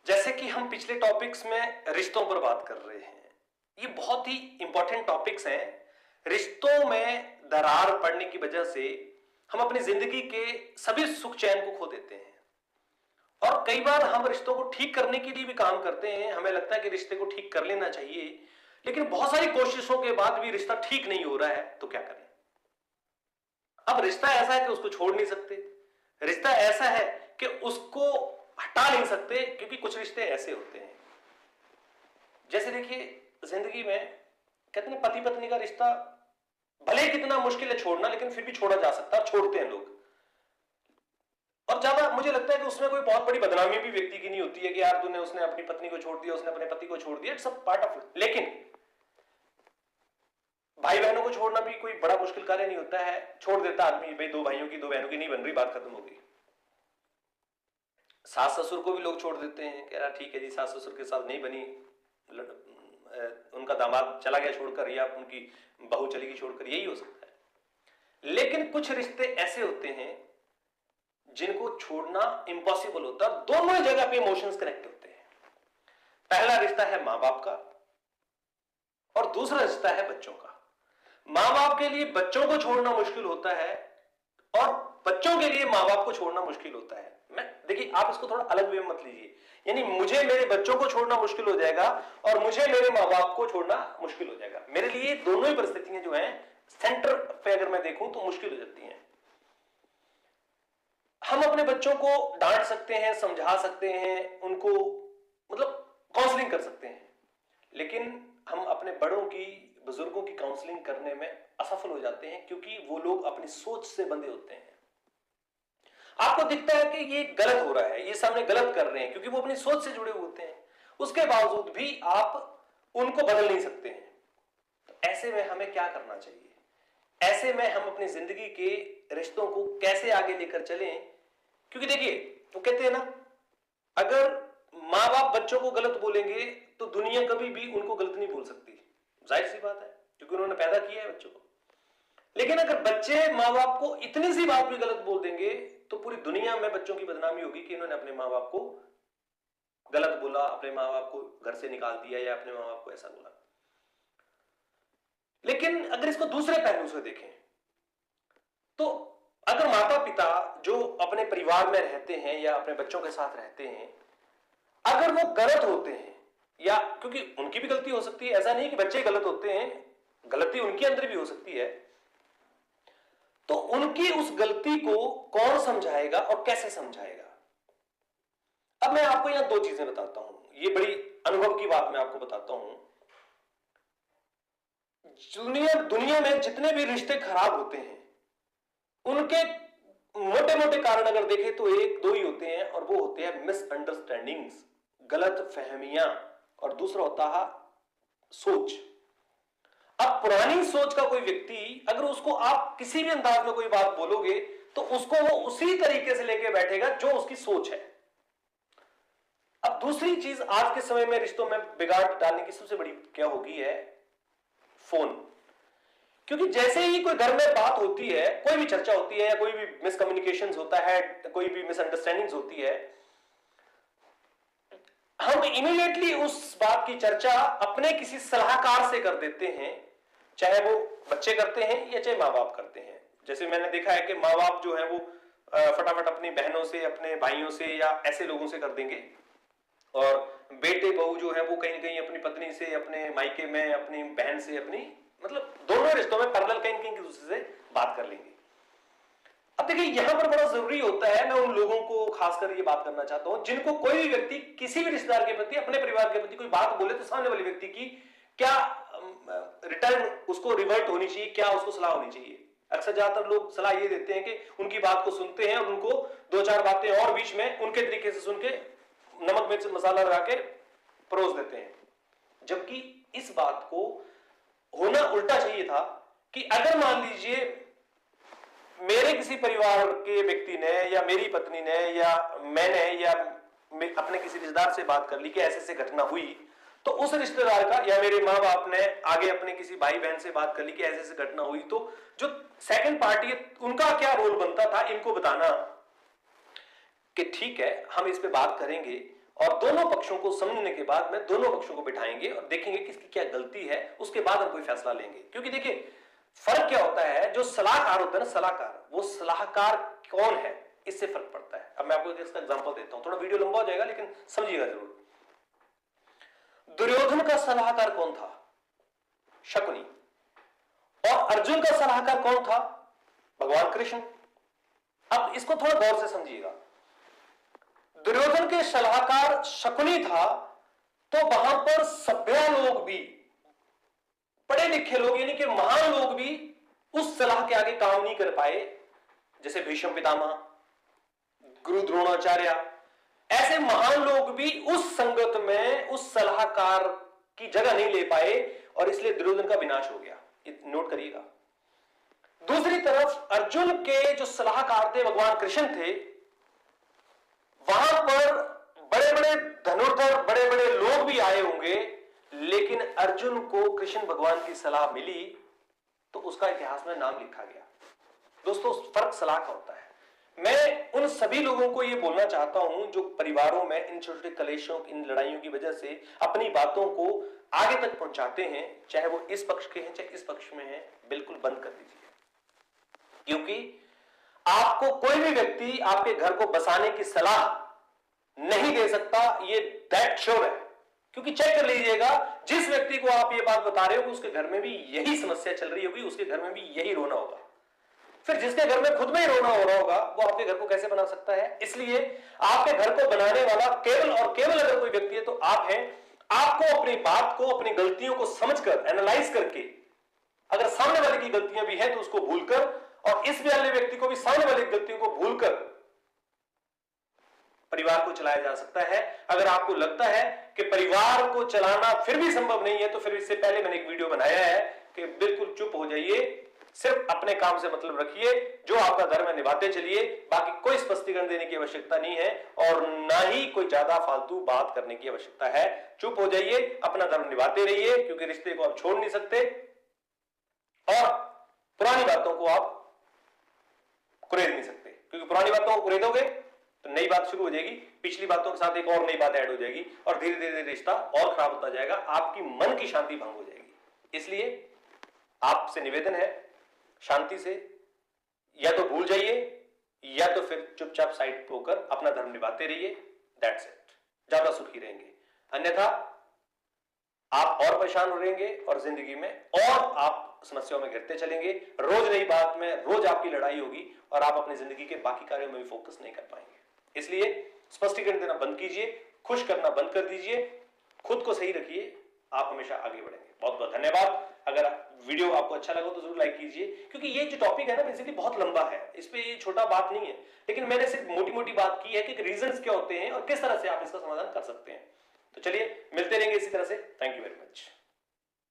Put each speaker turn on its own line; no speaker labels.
जैसे कि हम पिछले टॉपिक्स में रिश्तों पर बात कर रहे हैं, ये बहुत ही इंपॉर्टेंट टॉपिक्स हैं। रिश्तों में दरार पड़ने की वजह से हम अपनी जिंदगी के सभी सुख चैन को खो देते हैं और कई बार हम रिश्तों को ठीक करने के लिए भी काम करते हैं। हमें लगता है कि रिश्ते को ठीक कर लेना चाहिए, लेकिन बहुत सारी कोशिशों के बाद भी रिश्ता ठीक नहीं हो रहा है, तो क्या करें? अब रिश्ता ऐसा है कि उसको छोड़ नहीं सकते, रिश्ता ऐसा है कि उसको हटा नहीं सकते, क्योंकि कुछ रिश्ते ऐसे होते हैं। जैसे देखिए, जिंदगी में कहते हैं पति पत्नी का रिश्ता भले कितना मुश्किल है छोड़ना, लेकिन फिर भी छोड़ा जा सकता है, छोड़ते हैं लोग। और ज्यादा मुझे लगता है कि उसमें कोई बहुत बड़ी बदनामी भी व्यक्ति की नहीं होती है कि यार तूने उसने अपनी पत्नी को छोड़ दिया, उसने अपने पति को छोड़ दिया, इट्स अ पार्ट ऑफ। लेकिन भाई बहनों को छोड़ना भी कोई बड़ा मुश्किल कार्य नहीं होता है। छोड़ देता आदमी, भाई दो भाइयों की दो बहनों की नहीं बन रही, बात खत्म हो गई। सास ससुर को भी लोग छोड़ देते हैं, कह रहा ठीक है जी, सास ससुर के साथ नहीं बनी, उनका दामाद चला गया छोड़कर, या उनकी बहू चली गई छोड़कर, यही हो सकता है। लेकिन कुछ रिश्ते ऐसे होते हैं जिनको छोड़ना इम्पॉसिबल होता है। दोनों जगह पे इमोशंस कनेक्ट होते हैं। पहला रिश्ता है मां बाप का और दूसरा रिश्ता है बच्चों का। मां बाप के लिए बच्चों को छोड़ना मुश्किल होता है और बच्चों के लिए मां बाप को छोड़ना मुश्किल होता है। मैं देखिए, आप इसको थोड़ा अलग वे में मत लीजिए, यानी मुझे मेरे बच्चों को छोड़ना मुश्किल हो जाएगा और मुझे मेरे मां बाप को छोड़ना मुश्किल हो जाएगा। मेरे लिए दोनों ही परिस्थितियां जो हैं, सेंटर पे अगर मैं देखूं तो मुश्किल हो जाती हैं। हम अपने बच्चों को डांट सकते हैं, समझा सकते हैं, उनको मतलब काउंसलिंग कर सकते हैं, लेकिन हम अपने बड़ों की, बुजुर्गों की काउंसलिंग करने में असफल हो जाते हैं, क्योंकि वो लोग अपनी सोच से बंधे होते हैं। आपको दिखता है कि ये गलत हो रहा है, ये सामने गलत कर रहे हैं, क्योंकि वो अपनी सोच से जुड़े होते हैं। उसके बावजूद भी आप उनको बदल नहीं सकते हैं। तो ऐसे में हमें क्या करना चाहिए? ऐसे में हम अपनी जिंदगी के रिश्तों को कैसे आगे लेकर चलें? क्योंकि देखिए, वो कहते हैं ना, अगर मां बाप बच्चों को गलत बोलेंगे तो दुनिया कभी भी उनको गलत नहीं बोल सकती। जाहिर सी बात है, क्योंकि उन्होंने पैदा किया है बच्चों को। लेकिन अगर बच्चे मां बाप को इतनी सी बात भी गलत बोल देंगे तो पूरी दुनिया में बच्चों की बदनामी होगी कि इन्होंने अपने मां बाप को गलत बोला, अपने मां बाप को घर से निकाल दिया, या अपने मां बाप को ऐसा बोला। लेकिन अगर इसको दूसरे पहलू से देखें तो अगर माता पिता जो अपने परिवार में रहते हैं या अपने बच्चों के साथ रहते हैं, अगर वो गलत होते हैं, या क्योंकि उनकी भी गलती हो सकती है, ऐसा नहीं कि बच्चे गलत होते हैं, गलती उनके अंदर भी हो सकती है, तो उनकी उस गलती को कौन समझाएगा और कैसे समझाएगा? अब मैं आपको यहां दो चीजें बताता हूं, ये बड़ी अनुभव की बात मैं आपको बताता हूं। दुनिया में जितने भी रिश्ते खराब होते हैं, उनके मोटे मोटे कारण अगर देखें तो एक दो ही होते हैं, और वो होते हैं मिसअंडरस्टैंडिंग्स, गलत फहमियां, और दूसरा होता है सोच। अब पुरानी सोच का कोई व्यक्ति, अगर उसको आप किसी भी अंदाज में कोई बात बोलोगे तो उसको वो उसी तरीके से लेके बैठेगा जो उसकी सोच है। अब दूसरी चीज आज के समय में रिश्तों में बिगाड़ डालने की सबसे बड़ी क्या होगी है फोन। क्योंकि जैसे ही कोई घर में बात होती है, कोई भी चर्चा होती है, या कोई भी मिसकम्युनिकेशन होता है, कोई भी मिसअंडरस्टैंडिंग्स होती है, हम इमीडिएटली उस बात की चर्चा अपने किसी सलाहकार से कर देते हैं, चाहे वो बच्चे करते हैं या चाहे माँ बाप करते हैं। जैसे मैंने देखा है कि माँ बाप जो है वो फटाफट अपनी बहनों से, अपने भाइयों से या ऐसे लोगों से कर देंगे, और बेटे बहू जो है वो कहीं ना कहीं अपनी पत्नी से, अपने मायके में अपनी बहन से, अपनी मतलब दोनों रिश्तों में पैरेलल कहीं कहीं दूसरे से बात कर लेंगे। अब देखिए, यहां पर बड़ा जरूरी होता है, मैं उन लोगों को खासकर ये बात करना चाहता हूं जिनको कोई भी व्यक्ति किसी भी रिश्तेदार के प्रति, अपने परिवार के प्रति कोई बात बोले तो सामने वाले व्यक्ति की क्या रिटर्न उसको रिवर्ट होनी चाहिए, क्या उसको सलाह होनी चाहिए। अक्सर ज्यादातर लोग सलाह ये देते हैं कि उनकी बात को सुनते हैं और उनको दो चार बातें और बीच में उनके तरीके से सुन के नमक मिर्च मसाला लगा के परोस देते हैं, जबकि इस बात को होना उल्टा चाहिए था कि अगर मान लीजिए मेरे किसी परिवार के व्यक्ति ने, या मेरी पत्नी ने, या मैंने, या अपने किसी रिश्तेदार से बात कर ली कि ऐसे ऐसे घटना हुई, तो उस रिश्तेदार का या मेरे माँ बाप ने आगे अपने किसी भाई बहन से बात कर ली कि ऐसे ऐसे घटना हुई, तो जो सेकंड पार्टी है उनका क्या रोल बनता था इनको बताना कि ठीक है हम इस पे बात करेंगे और दोनों पक्षों को समझने के बाद में दोनों पक्षों को बिठाएंगे और देखेंगे किसकी क्या गलती है, उसके बाद हम कोई फैसला लेंगे। क्योंकि देखिए फर्क क्या होता है, जो सलाहकार होता है ना, सलाहकार, वो सलाहकार कौन है इससे फर्क पड़ता है। अब मैं आपको इसका एग्जांपल देता हूं, थोड़ा वीडियो लंबा हो जाएगा लेकिन समझिएगा जरूर। दुर्योधन का सलाहकार कौन था? शकुनी। और अर्जुन का सलाहकार कौन था? भगवान कृष्ण। अब इसको थोड़ा गौर से समझिएगा। दुर्योधन के सलाहकार शकुनी था, तो वहां पर सभ्य लोग भी, पढ़े लिखे लोग यानी कि महान लोग भी उस सलाह के आगे काम नहीं कर पाए। जैसे भीष्म पितामह, गुरु द्रोणाचार्य, ऐसे महान लोग भी उस संगत में उस सलाहकार की जगह नहीं ले पाए और इसलिए दुर्योधन का विनाश हो गया। नोट करिएगा। दूसरी तरफ अर्जुन के जो सलाहकार थे भगवान कृष्ण थे, वहां पर बड़े बड़े धनुर्धर, बड़े बड़े लोग भी आए होंगे, लेकिन अर्जुन को कृष्ण भगवान की सलाह मिली तो उसका इतिहास में नाम लिखा गया। दोस्तों फर्क सलाह का होता है। मैं उन सभी लोगों को यह बोलना चाहता हूं जो परिवारों में इन छोटे छोटे कलेशों, इन लड़ाइयों की वजह से अपनी बातों को आगे तक पहुंचाते हैं, चाहे वो इस पक्ष के हैं चाहे इस पक्ष में हैं, बिल्कुल बंद कर दीजिए। क्योंकि आपको कोई भी व्यक्ति आपके घर को बसाने की सलाह नहीं दे सकता, ये दैट श्योर है। क्योंकि चेक कर लीजिएगा, जिस व्यक्ति को आप ये बात बता रहे हो उसके घर में भी यही समस्या चल रही होगी, उसके घर में भी यही रोना होगा। फिर जिसके घर में खुद में ही रोना हो रहा होगा वो आपके घर को कैसे बना सकता है? इसलिए आपके घर को बनाने वाला केवल और केवल अगर कोई व्यक्ति है तो आप हैं। आपको अपनी बात को, अपनी गलतियों को समझकर, एनालाइज करके, अगर सामने वाले की गलतियां भी हैं तो उसको भूलकर, और इस वाले व्यक्ति को भी सामने वाली गलतियों को भूलकर परिवार को चलाया जा सकता है। अगर आपको लगता है कि परिवार को चलाना फिर भी संभव नहीं है तो फिर इससे पहले मैंने एक वीडियो बनाया है कि बिल्कुल चुप हो जाइए, सिर्फ अपने काम से मतलब रखिए, जो आपका धर्म है निभाते चलिए, बाकी कोई स्पष्टीकरण देने की आवश्यकता नहीं है और ना ही कोई ज्यादा फालतू बात करने की आवश्यकता है। चुप हो जाइए, अपना धर्म निभाते रहिए, क्योंकि रिश्ते को आप छोड़ नहीं सकते और पुरानी बातों को आप कुरेद नहीं सकते, क्योंकि पुरानी बातों को कुरेदोगे तो नई बात शुरू हो जाएगी, पिछली बातों के साथ एक और नई बात ऐड हो जाएगी और धीरे धीरे रिश्ता और खराब होता जाएगा, आपकी मन की शांति भंग हो जाएगी। इसलिए आपसे निवेदन है, शांति से या तो भूल जाइए या तो फिर चुपचाप साइड होकर अपना धर्म निभाते रहिए, दैट्स इट, ज्यादा सुखी रहेंगे। अन्यथा आप और परेशान हो रहेंगे और जिंदगी में और आप समस्याओं में घिरते चलेंगे, रोज नई बात में रोज आपकी लड़ाई होगी और आप अपनी जिंदगी के बाकी कार्यों में भी फोकस नहीं कर पाएंगे। इसलिए स्पष्टीकरण देना बंद कीजिए, खुश करना बंद कर दीजिए, खुद को सही रखिए, आप हमेशा आगे बढ़ेंगे। बहुत बहुत धन्यवाद। अगर वीडियो आपको अच्छा लगा तो जरूर लाइक कीजिए, क्योंकि ये जो टॉपिक है ना बेसिकली बहुत लंबा है, इस पे ये छोटा बात नहीं है, लेकिन मैंने सिर्फ मोटी मोटी बात की है कि रीजंस क्या होते हैं और किस तरह से आप इसका समाधान कर सकते हैं। तो चलिए मिलते रहेंगे इसी तरह से। Thank you very much.